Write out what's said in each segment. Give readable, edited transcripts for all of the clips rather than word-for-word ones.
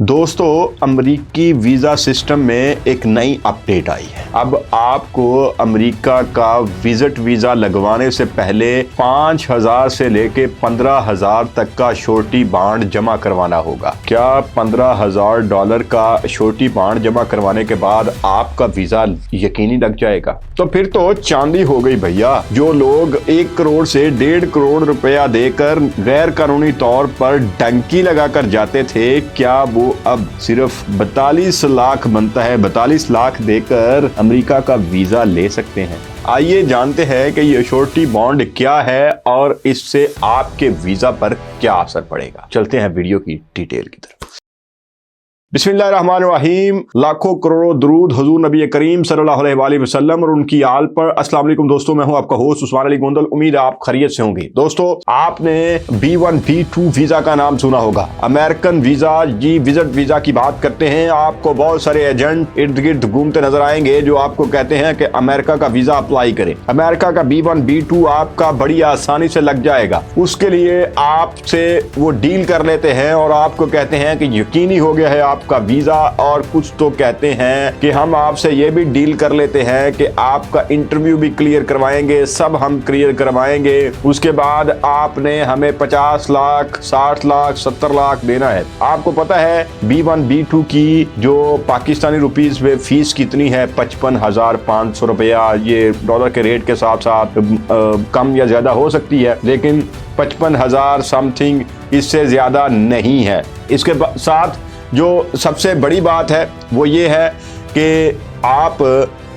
दोस्तों, अमेरिकी visa system में एक नई अपडेट आई है। अब आपको अमेरिका का विजिट वीज़ा लगवाने से पहले 5,000 से लेके 15,000 तक का श्योरिटी बॉन्ड जमा करवाना होगा। क्या $15,000 का श्योरिटी बॉन्ड जमा करवाने के बाद आपका वीज़ा यकीनी लग जाएगा? तो फिर तो चांदी हो गई भैया। जो लोग 1 करोड़ से 1.5 करोड़ रुपया देकर गैर कानूनी तौर पर डंकी लगाकर जाते थे, क्या वो अब सिर्फ 42 लाख बनता है, 42 लाख देकर अमेरिका का वीजा ले सकते हैं? आइए जानते हैं कि ये श्योरिटी बॉन्ड क्या है और इससे आपके वीजा पर क्या असर पड़ेगा। चलते हैं वीडियो की डिटेल की तरफ। बिस्मिल्लाहिर्रहमानिर्रहीम। लाखों करोड़ों दुरूद हुजूर नबी करीम सल्लल्लाहु अलैहि वसल्लम और उनकी आल पर। अस्सलाम वालेकुम दोस्तों, मैं हूं आपका होस्ट उस्मान अली गोंदल। उम्मीद है आप खैरियत से होंगे। दोस्तों, आपने B1 B2 वीजा का नाम सुना होगा। अमेरिकन वीजा, जी विजिट वीजा की बात करते हैं। आपको बहुत सारे एजेंट इर्द गिर्द घूमते नजर आएंगे जो आपको कहते हैं कि अमेरिका का वीजा अप्लाई करें। अमेरिका का B1 B2 आपका बड़ी आसानी से लग जाएगा। उसके लिए आपसे वो डील कर लेते हैं और आपको कहते हैं कि यकीनी हो गया है आपका वीजा, और कुछ तो कहते हैं कि हम आपसे ये भी डील कर लेते हैं कि आपका इंटरव्यू भी क्लियर करवाएंगे, सब हम क्लियर करवाएंगे। उसके बाद आपने हमें 50 लाख, 60 लाख, 70 लाख देना है। आपको पता है B1 B2 की जो पाकिस्तानी रुपीज में फीस कितनी है? 55,500 रुपया। ये डॉलर के रेट के साथ साथ कम या ज्यादा हो सकती है, लेकिन 55,000 समथिंग, इससे ज्यादा नहीं है। इसके साथ जो सबसे बड़ी बात है वो ये है कि आप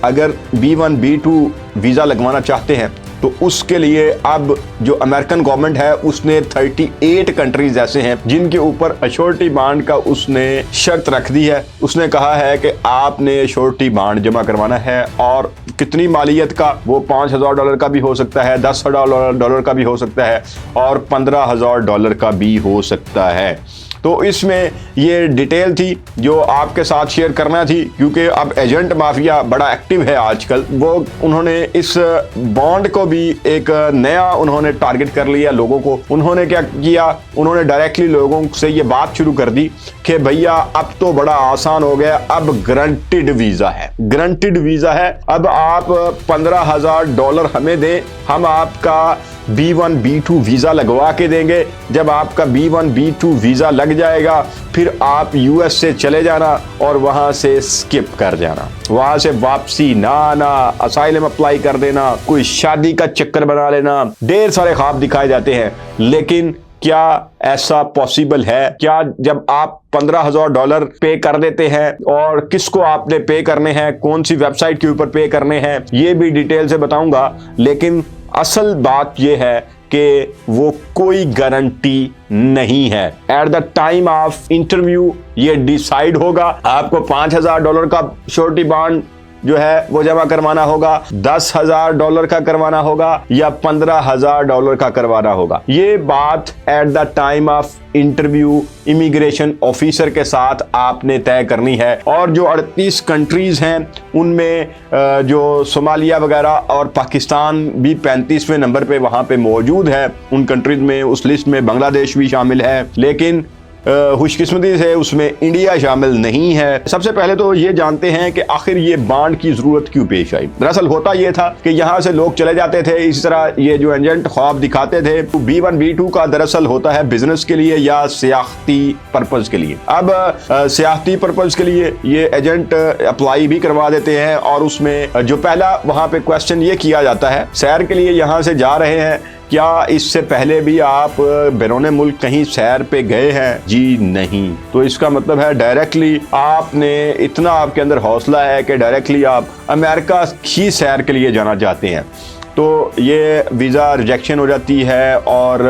अगर B1 B2 वीज़ा लगवाना चाहते हैं तो उसके लिए अब जो अमेरिकन गवर्नमेंट है उसने 38 कंट्रीज ऐसे हैं जिनके ऊपर श्योरिटी बॉन्ड का उसने शर्त रख दी है। उसने कहा है कि आपने श्योरिटी बॉन्ड जमा करवाना है, और कितनी मालियत का? वो $5,000 का भी हो सकता है, $10,000 का भी हो सकता है, और $15,000 का भी हो सकता है। तो इसमें ये डिटेल थी जो आपके साथ शेयर करना थी, क्योंकि अब एजेंट माफिया बड़ा एक्टिव है आजकल। वो उन्होंने इस बॉन्ड को भी एक नया उन्होंने टारगेट कर लिया लोगों को। उन्होंने क्या किया? उन्होंने डायरेक्टली लोगों से ये बात शुरू कर दी कि भैया अब तो बड़ा आसान हो गया, अब गारंटीड वीजा है, गारंटीड वीजा है। अब आप $15,000 हमें दें, हम आपका B1 B2 वीजा लगवा के देंगे। जब आपका B1 B2 वीजा लग जाएगा फिर आप US से चले जाना और वहां से स्किप कर जाना, वहां से वापसी ना आना, असाइलम अप्लाई कर देना, कोई शादी का चक्कर बना लेना। ढेर सारे ख्वाब दिखाए जाते हैं, लेकिन क्या ऐसा पॉसिबल है? क्या जब आप $15,000 पे कर देते हैं, और किसको आपने पे करने हैं, कौन सी वेबसाइट के ऊपर पे करने हैं, ये भी डिटेल से बताऊंगा। लेकिन असल बात यह है कि वो कोई गारंटी नहीं है। At the time of interview ये डिसाइड होगा। आपको $5,000 का श्योरिटी बॉन्ड जो है वो जमा करवाना होगा, $10,000 का करवाना होगा, या $15,000 का करवाना होगा। ये बात at the time of interview immigration officer के साथ आपने तय करनी है। और जो 38 कंट्रीज हैं उनमें जो सोमालिया वगैरह और पाकिस्तान भी 35वें नंबर पे वहां पे मौजूद है। उन कंट्रीज में, उस लिस्ट में बांग्लादेश भी शामिल है, लेकिन खुशकिस्मती से उसमें इंडिया शामिल नहीं है। सबसे पहले तो ये जानते हैं कि आखिर ये बॉन्ड की जरूरत क्यों पेश आई। दरअसल होता ये था कि यहाँ से लोग चले जाते थे, इस तरह ये जो एजेंट ख्वाब दिखाते थे। B1 B2 का दरअसल होता है बिजनेस के लिए या सियाहती पर्पज के लिए। अब सियाहती पर्पज के लिए ये एजेंट अप्लाई भी करवा देते हैं, और उसमें जो पहला वहाँ पे क्वेश्चन ये किया जाता है, सैर के लिए यहाँ से जा रहे हैं, क्या इससे पहले भी आप बैरून मुल्क कहीं सैर पे गए हैं? जी नहीं। तो इसका मतलब है डायरेक्टली आपने, इतना आपके अंदर हौसला है कि डायरेक्टली आप अमेरिका ही सैर के लिए जाना चाहते हैं। तो ये वीज़ा रिजेक्शन हो जाती है और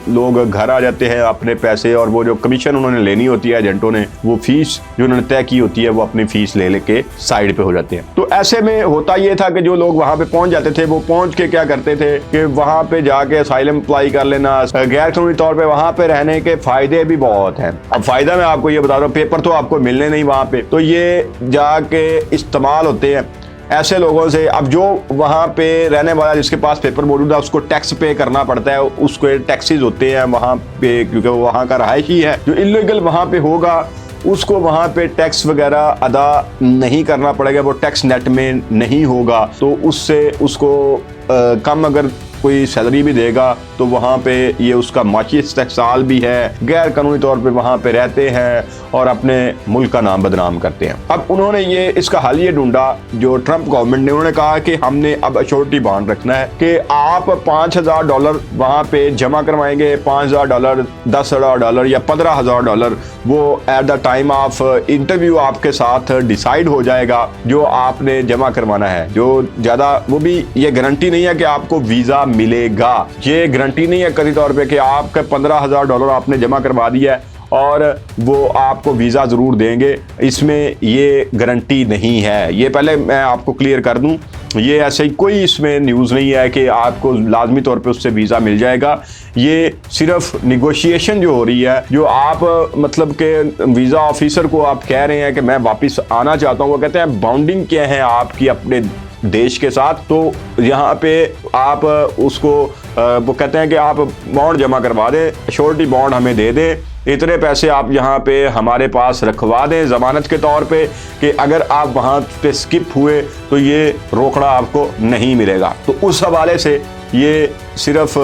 लोग घर आ जाते हैं अपने पैसे, और वो जो कमीशन उन्होंने लेनी होती है एजेंटों ने, वो फीस जो उन्होंने तय की होती है, वो अपनी फीस ले लेके साइड पे हो जाते हैं। तो ऐसे में होता ये था कि जो लोग वहां पे पहुंच जाते थे, वो पहुंच के क्या करते थे कि वहां पे जाके असाइलम अप्लाई कर लेना। गैर कानूनी तौर पे वहां पे रहने के फायदे भी बहुत हैं। अब फायदा मैं आपको ये बता रहा हूँ, पेपर तो आपको मिलने नहीं वहां पे, तो ये जाके इस्तेमाल होते हैं ऐसे लोगों से। अब जो वहाँ पे रहने वाला जिसके पास पेपर मौजूद है उसको टैक्स पे करना पड़ता है, उसको टैक्सेस होते हैं वहाँ पे, क्योंकि वो वहाँ का रहायशी है। जो इलीगल वहाँ पे होगा उसको वहाँ पे टैक्स वगैरह अदा नहीं करना पड़ेगा, वो टैक्स नेट में नहीं होगा, तो उससे उसको कम अगर कोई सैलरी भी देगा तो वहाँ पे ये उसका माशी इस्तेहसाल भी है, गैर कानूनी तौर पे वहाँ पे रहते हैं और अपने मुल्क का नाम बदनाम करते हैं। अब उन्होंने ये इसका हल ये ढूंढा, जो ट्रंप गवर्नमेंट ने, उन्होंने कहा कि हमने अब अश्योरिटी बॉन्ड रखना है कि आप $5,000 वहाँ पे जमा करवाएंगे, $5,000, $10,000 या $15,000 वो at the time of interview आपके साथ डिसाइड हो जाएगा जो आपने जमा करवाना है। जो ज़्यादा वो भी ये गारंटी नहीं है कि आपको वीज़ा मिलेगा, ये गारंटी नहीं है कभी तौर पे कि आपके $15,000 आपने जमा करवा दिया है और वो आपको वीज़ा ज़रूर देंगे, इसमें ये गारंटी नहीं है। ये पहले मैं आपको क्लियर कर दूं, ये ऐसे ही कोई इसमें न्यूज़ नहीं है कि आपको लाजमी तौर पे उससे वीज़ा मिल जाएगा। ये सिर्फ निगोशिएशन जो हो रही है, जो आप मतलब के वीज़ा ऑफिसर को आप कह रहे हैं कि मैं वापस आना चाहता हूँ, वो कहते हैं बाउंडिंग क्या है आपकी अपने देश के साथ, तो यहाँ पे आप उसको वो कहते हैं कि आप बॉन्ड जमा करवा दें, श्योरिटी बॉन्ड हमें दे दें, इतने पैसे आप यहाँ पे हमारे पास रखवा दें ज़मानत के तौर पे कि अगर आप वहाँ पे स्किप हुए तो ये रोकड़ा आपको नहीं मिलेगा। तो उस हवाले से ये सिर्फ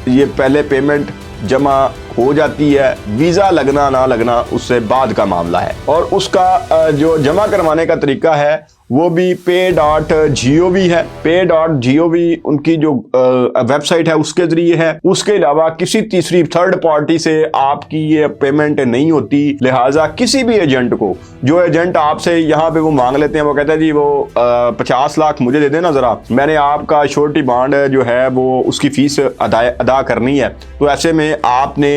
ये पहले पेमेंट जमा हो जाती है, वीज़ा लगना ना लगना उससे बाद का मामला है। और उसका जो जमा करवाने का तरीका है वो भी pay.gov है। pay.gov उनकी जो वेबसाइट है उसके जरिए है। उसके अलावा किसी तीसरी थर्ड पार्टी से आपकी ये पेमेंट नहीं होती। लिहाजा किसी भी एजेंट को, जो एजेंट आपसे यहाँ पे वो मांग लेते हैं, वो कहते हैं जी वो 50 लाख मुझे दे देना ज़रा, मैंने आपका श्योरिटी बॉन्ड जो है वो उसकी फीस अदा करनी है। तो ऐसे में आपने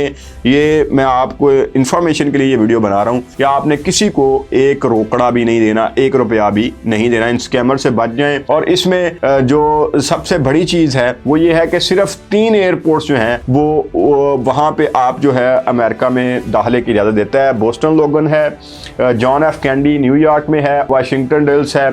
ये, मैं आपको इंफॉर्मेशन के लिए ये वीडियो बना रहा हूँ कि आपने किसी को एक रोकड़ा भी नहीं देना, ₹1 भी नहीं देना। इन स्कैमर से बच जाएं। और इसमें जो सबसे बड़ी चीज है वो ये है कि सिर्फ 3 एयरपोर्ट्स जो हैं वो वहां पे आप जो है अमेरिका में दाखिले की इजाजत देता है। बोस्टन लोगन है, जॉन एफ कैंडी न्यूयॉर्क में है, वाशिंगटन डल्स है।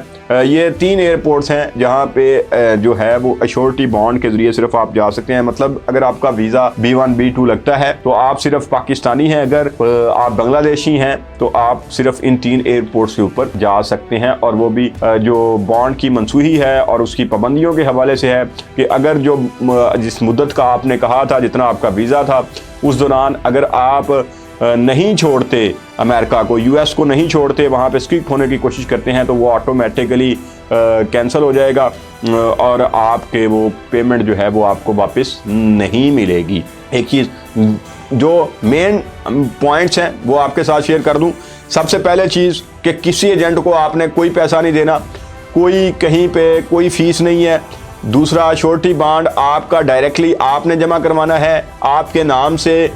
ये 3 एयरपोर्ट्स हैं जहां पे जो है वो अश्योरिटी बॉन्ड के जरिए सिर्फ आप जा सकते हैं। मतलब अगर आपका वीजा B1 B2 लगता है तो आप सिर्फ पाकिस्तानी हैं, अगर आप बांग्लादेशी हैं तो आप सिर्फ इन 3 एयरपोर्ट्स के ऊपर जा सकते हैं। और वो भी जो बॉन्ड की मनसूही है और उसकी पाबंदियों के हवाले से है कि अगर जो जिस मुद्दत का आपने कहा था, जितना आपका वीज़ा था, उस दौरान अगर आप नहीं छोड़ते अमेरिका को, US को नहीं छोड़ते, वहाँ पे स्किप होने की कोशिश करते हैं, तो वो ऑटोमेटिकली कैंसिल हो जाएगा और आपके वो पेमेंट जो है वो आपको वापस नहीं मिलेगी। एक चीज़ जो मेन पॉइंट्स हैं वो आपके साथ शेयर कर दूं। सबसे पहले चीज़ कि किसी एजेंट को आपने कोई पैसा नहीं देना, कोई कहीं पे कोई फीस नहीं है। दूसरा, श्योरिटी बॉन्ड आपका डायरेक्टली आपने जमा करवाना है आपके नाम से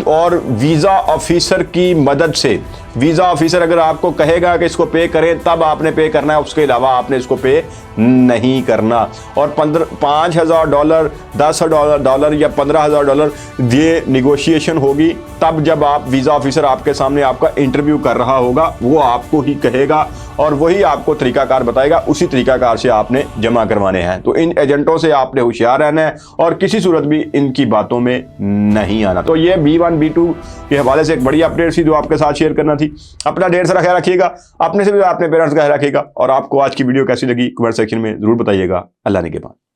और वीज़ा ऑफिसर की मदद से। वीज़ा ऑफिसर अगर आपको कहेगा कि इसको पे करें तब आपने पे करना है, उसके अलावा आपने इसको पे नहीं करना। और $5,000, $10,000 या $15,000 ये निगोशिएशन होगी तब जब आप वीज़ा ऑफिसर आपके सामने आपका इंटरव्यू कर रहा होगा, वो आपको ही कहेगा और वही आपको तरीकाकार बताएगा, उसी तरीकाकार से आपने जमा करवाने हैं। तो इन एजेंटों से आपने होशियार रहना है और किसी सूरत भी इनकी बातों में नहीं आना। तो ये B1 B2 के हवाले से एक बड़ी अपडेट थी जो आपके साथ शेयर करना थी। अपना ढेर सारा ख्याल रखिएगा, अपने से भी अपने पेरेंट्स का ख्याल रखिएगा। और आपको आज की वीडियो कैसी लगी कमेंट सेक्शन में जरूर बताइएगा। अल्लाह ने के बाद।